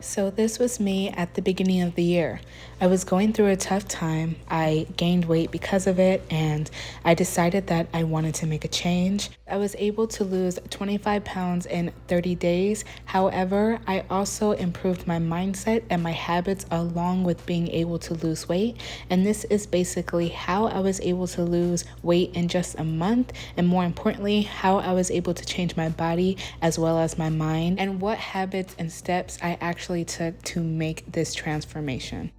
So this was me at the beginning of the year. I was going through a tough time. I gained weight because of it, and I decided that I wanted to make a change. I was able to lose 25 pounds in 30 days. However, I also improved my mindset and my habits along with being able to lose weight. And this is basically how I was able to lose weight in just a month, and more importantly, how I was able to change my body as well as my mind, and what habits and steps I actually took to make this transformation.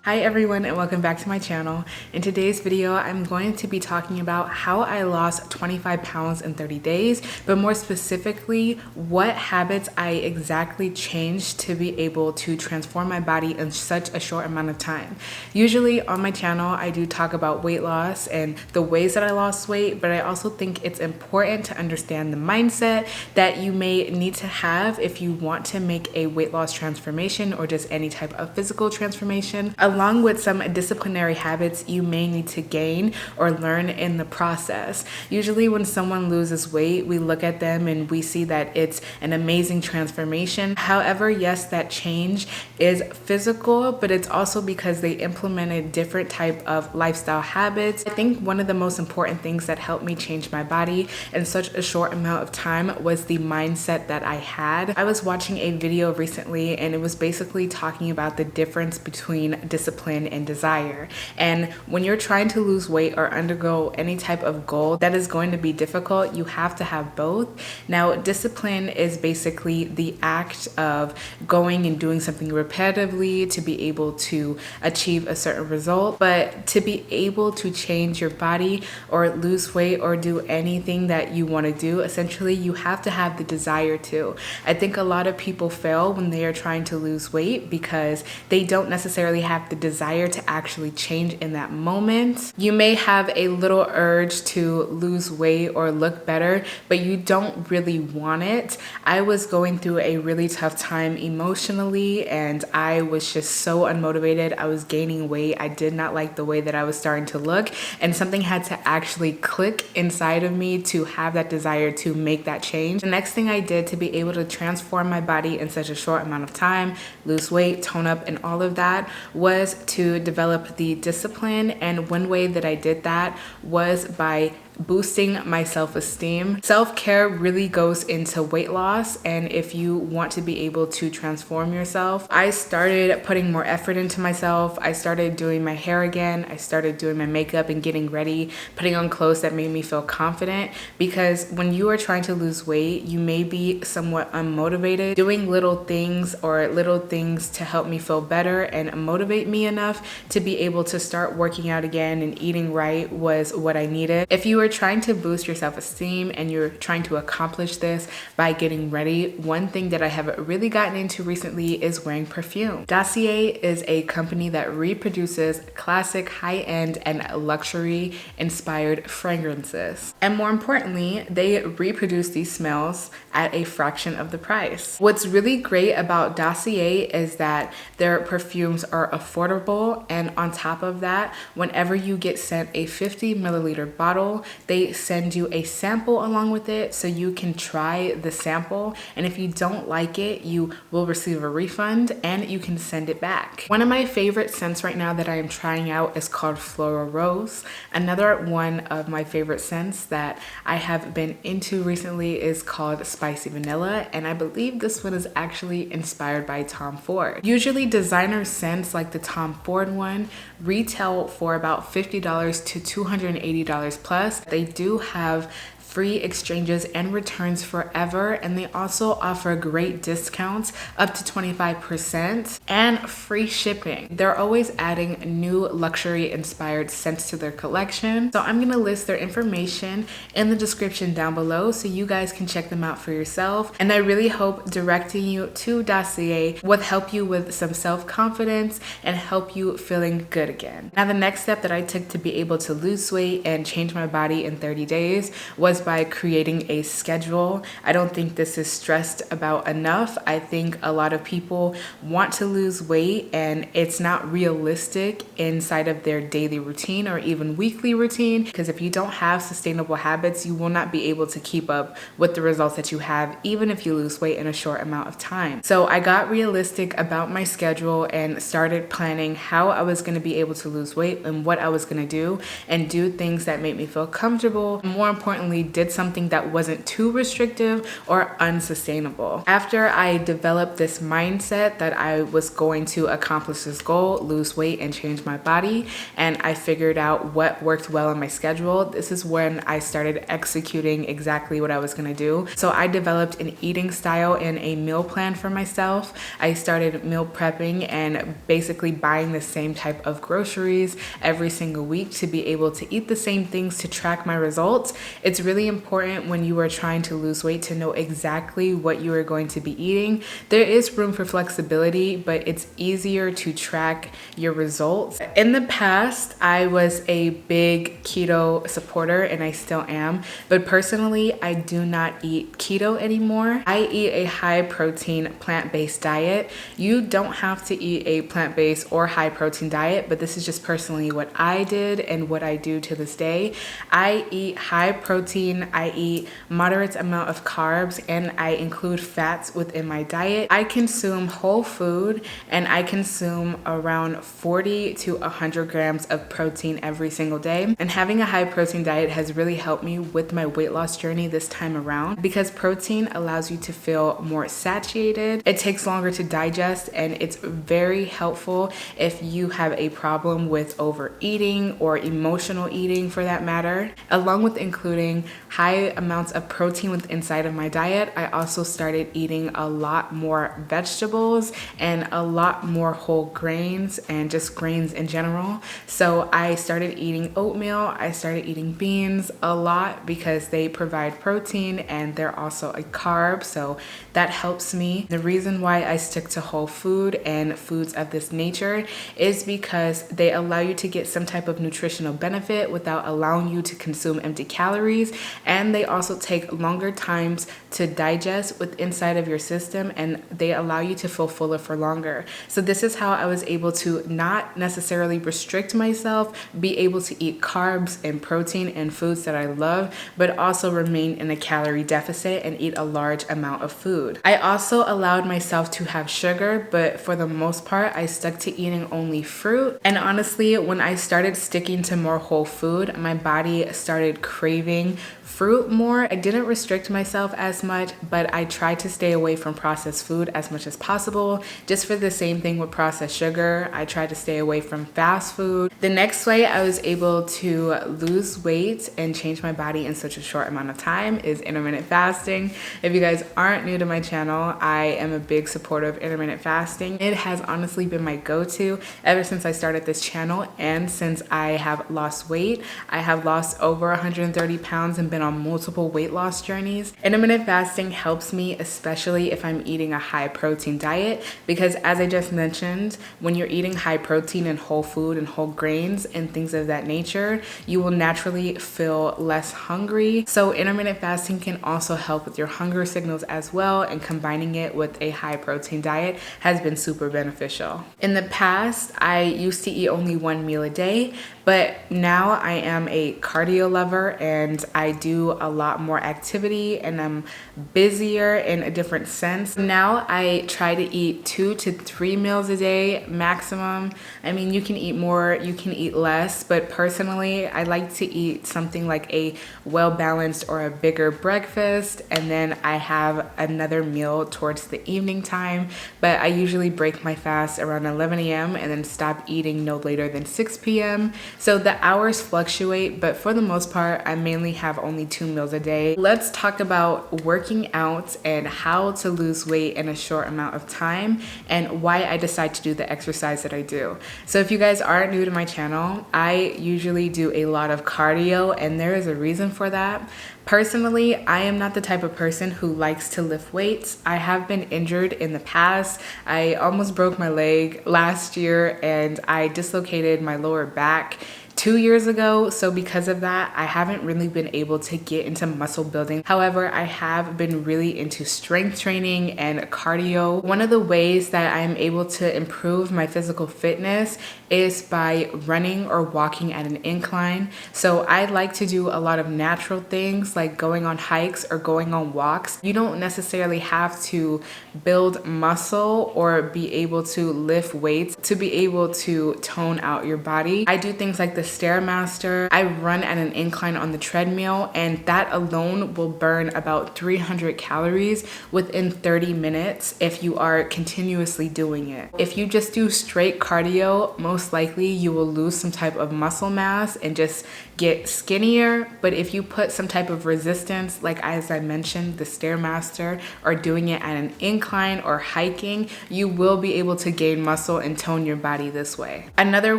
Hi everyone, and welcome back to my channel. In today's video, I'm going to be talking about how I lost 25 pounds in 30 days, but more specifically, what habits I exactly changed to be able to transform my body in such a short amount of time. Usually on my channel, I do talk about weight loss and the ways that I lost weight, but I also think it's important to understand the mindset that you may need to have if you want to make a weight loss transformation or just any type of physical transformation, along with some disciplinary habits you may need to gain or learn in the process. Usually when someone loses weight, we look at them and we see that it's an amazing transformation. However, yes, that change is physical, but it's also because they implemented different type of lifestyle habits. I think one of the most important things that helped me change my body in such a short amount of time was the mindset that I had. I was watching a video recently and it was basically talking about the difference between discipline and desire. And when you're trying to lose weight or undergo any type of goal that is going to be difficult, you have to have both. Now, discipline is basically the act of going and doing something repetitively to be able to achieve a certain result. But to be able to change your body or lose weight or do anything that you want to do, essentially you have to have the desire to. I think a lot of people fail when they are trying to lose weight because they don't necessarily have the desire to actually change in that moment. You may have a little urge to lose weight or look better, but you don't really want it. I was going through a really tough time emotionally and I was just so unmotivated. I was gaining weight. I did not like the way that I was starting to look, and something had to actually click inside of me to have that desire to make that change. The next thing I did to be able to transform my body in such a short amount of time, lose weight, tone up, and all of that was to develop the discipline. And one way that I did that was by boosting my self-esteem. Self-care really goes into weight loss, and if you want to be able to transform yourself, I started putting more effort into myself. I started doing my hair again. I started doing my makeup and getting ready, putting on clothes that made me feel confident, because when you are trying to lose weight, you may be somewhat unmotivated. Doing little things to help me feel better and motivate me enough to be able to start working out again and eating right was what I needed. If you are trying to boost your self-esteem and you're trying to accomplish this by getting ready, one thing that I have really gotten into recently is wearing perfume. Dossier is a company that reproduces classic, high-end, and luxury inspired fragrances. And more importantly, they reproduce these smells at a fraction of the price. What's really great about Dossier is that their perfumes are affordable, and on top of that, whenever you get sent a 50 milliliter bottle, they send you a sample along with it so you can try the sample, and if you don't like it, you will receive a refund and you can send it back. One of my favorite scents right now that I am trying out is called Floral Rose. Another one of my favorite scents that I have been into recently is called Spicy Vanilla, and I believe this one is actually inspired by Tom Ford. Usually designer scents like the Tom Ford one retail for about $50 to $280 plus. They do have free exchanges and returns forever, and they also offer great discounts up to 25% and free shipping. They're always adding new luxury inspired scents to their collection, so I'm gonna list their information in the description down below so you guys can check them out for yourself. And I really hope directing you to Dossier will help you with some self-confidence and help you feeling good again. Now, the next step that I took to be able to lose weight and change my body in 30 days was by creating a schedule. I don't think this is stressed about enough. I think a lot of people want to lose weight and it's not realistic inside of their daily routine or even weekly routine, because if you don't have sustainable habits, you will not be able to keep up with the results that you have, even if you lose weight in a short amount of time. So I got realistic about my schedule and started planning how I was going to be able to lose weight and what I was going to do, and do things that made me feel comfortable. More importantly, did something that wasn't too restrictive or unsustainable. After I developed this mindset that I was going to accomplish this goal, lose weight and change my body, and I figured out what worked well in my schedule, this is when I started executing exactly what I was going to do. So I developed an eating style and a meal plan for myself. I started meal prepping and basically buying the same type of groceries every single week to be able to eat the same things to track my results. It's really important when you are trying to lose weight to know exactly what you are going to be eating. There is room for flexibility, but it's easier to track your results. In the past, I was a big keto supporter and I still am, but personally, I do not eat keto anymore. I eat a high protein plant-based diet. You don't have to eat a plant-based or high protein diet, but this is just personally what I did and what I do to this day. I eat high protein, I eat moderate amount of carbs, and I include fats within my diet. I consume whole food and I consume around 40 to 100 grams of protein every single day. And having a high protein diet has really helped me with my weight loss journey this time around, because protein allows you to feel more satiated. It takes longer to digest, and it's very helpful if you have a problem with overeating or emotional eating for that matter. Along with including high amounts of protein inside of my diet, I also started eating a lot more vegetables and a lot more whole grains and just grains in general. So I started eating oatmeal, I started eating beans a lot because they provide protein and they're also a carb, so that helps me. The reason why I stick to whole food and foods of this nature is because they allow you to get some type of nutritional benefit without allowing you to consume empty calories, and they also take longer times to digest inside of your system, and they allow you to feel fuller for longer. So this is how I was able to not necessarily restrict myself, be able to eat carbs and protein and foods that I love, but also remain in a calorie deficit and eat a large amount of food. I also allowed myself to have sugar, but for the most part, I stuck to eating only fruit. And honestly, when I started sticking to more whole food, my body started craving fruit more. I didn't restrict myself as much, but I tried to stay away from processed food as much as possible. Just for the same thing with processed sugar, I tried to stay away from fast food. The next way I was able to lose weight and change my body in such a short amount of time is intermittent fasting. If you guys aren't new to my channel, I am a big supporter of intermittent fasting. It has honestly been my go-to ever since I started this channel, and since I have lost weight. I have lost over 130 pounds and been on multiple weight loss journeys. Intermittent fasting helps me, especially if I'm eating a high protein diet, because as I just mentioned, when you're eating high protein and whole food and whole grains and things of that nature, you will naturally feel less hungry. So intermittent fasting can also help with your hunger signals as well, and combining it with a high protein diet has been super beneficial. In the past, I used to eat only one meal a day, but now I am a cardio lover and I do a lot more activity and I'm busier in a different sense. Now I try to eat 2 to 3 meals a day maximum. I mean, you can eat more, you can eat less, but personally, I like to eat something like a well-balanced or a bigger breakfast, and then I have another meal towards the evening time, but I usually break my fast around 11 a.m. and then stop eating no later than 6 p.m. So the hours fluctuate, but for the most part, I mainly have only 2 meals a day. Let's talk about working out and how to lose weight in a short amount of time and why I decide to do the exercise that I do. So if you guys are new to my channel, I usually do a lot of cardio, and there is a reason for that. Personally, I am not the type of person who likes to lift weights. I have been injured in the past. I almost broke my leg last year and I dislocated my lower back 2 years ago. So because of that, I haven't really been able to get into muscle building. However, I have been really into strength training and cardio. One of the ways that I'm able to improve my physical fitness is by running or walking at an incline. So I like to do a lot of natural things like going on hikes or going on walks. You don't necessarily have to build muscle or be able to lift weights to be able to tone out your body. I do things like the Stairmaster. I run at an incline on the treadmill, and that alone will burn about 300 calories within 30 minutes if you are continuously doing it. If you just do straight cardio, most likely you will lose some type of muscle mass and just get skinnier. But if you put some type of resistance, like as I mentioned, the Stairmaster, or doing it at an incline or hiking, you will be able to gain muscle and tone your body this way. Another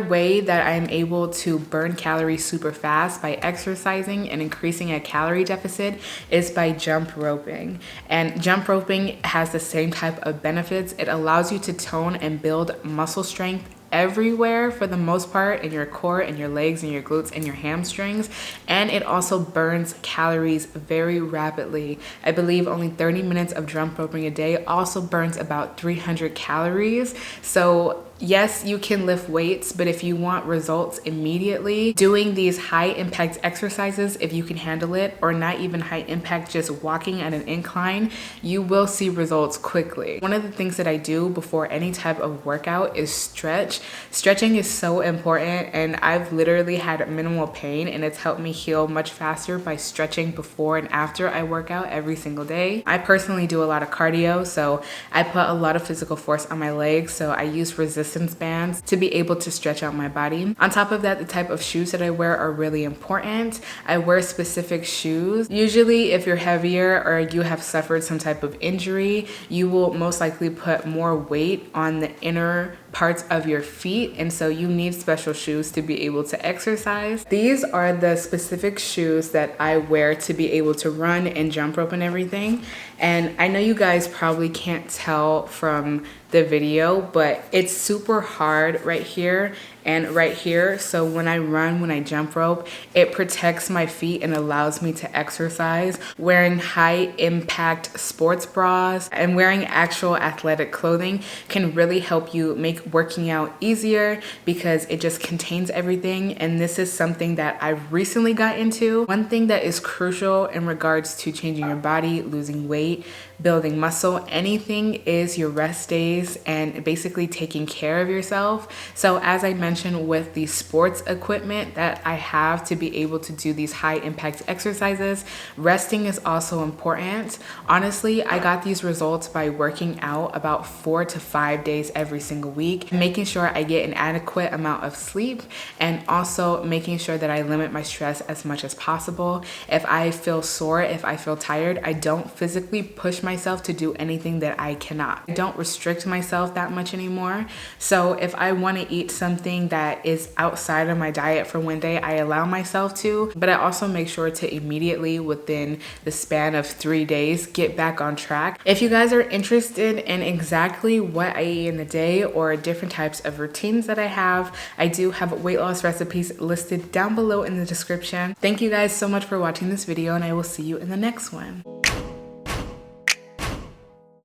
way that I'm able to burn calories super fast by exercising and increasing a calorie deficit is by jump roping. And jump roping has the same type of benefits. It allows you to tone and build muscle strength everywhere for the most part, in your core and your legs and your glutes and your hamstrings, and it also burns calories very rapidly. I believe only 30 minutes of jump roping a day also burns about 300 calories. So yes, you can lift weights, but if you want results immediately, doing these high impact exercises, if you can handle it, or not even high impact, just walking at an incline, you will see results quickly. One of the things that I do before any type of workout is stretch. Stretching is so important, and I've literally had minimal pain, and it's helped me heal much faster by stretching before and after I work out every single day. I personally do a lot of cardio, so I put a lot of physical force on my legs, so I use resistance bands to be able to stretch out my body. On top of that, the type of shoes that I wear are really important. I wear specific shoes. Usually if you're heavier or you have suffered some type of injury, you will most likely put more weight on the inner parts of your feet, and so you need special shoes to be able to exercise. These are the specific shoes that I wear to be able to run and jump rope and everything. And I know you guys probably can't tell from the video, but it's super hard right here and right here. So when I run, when I jump rope, it protects my feet and allows me to exercise. Wearing high impact sports bras and wearing actual athletic clothing can really help you make working out easier because it just contains everything. And this is something that I've recently got into. One thing that is crucial in regards to changing your body, losing weight, building muscle, anything, is your rest days and basically taking care of yourself. So as I mentioned with the sports equipment that I have to be able to do these high impact exercises, resting is also important. Honestly, I got these results by working out about 4 to 5 days every single week, making sure I get an adequate amount of sleep, and also making sure that I limit my stress as much as possible. If I feel sore, if I feel tired, I don't physically push myself to do anything that I cannot. I don't restrict myself that much anymore. So if I want to eat something that is outside of my diet for one day, I allow myself to, but I also make sure to immediately, within the span of 3 days, get back on track. If you guys are interested in exactly what I eat in a day or different types of routines that I do have weight loss recipes listed down below in the description. Thank you guys so much for watching this video, and I will see you in the next one.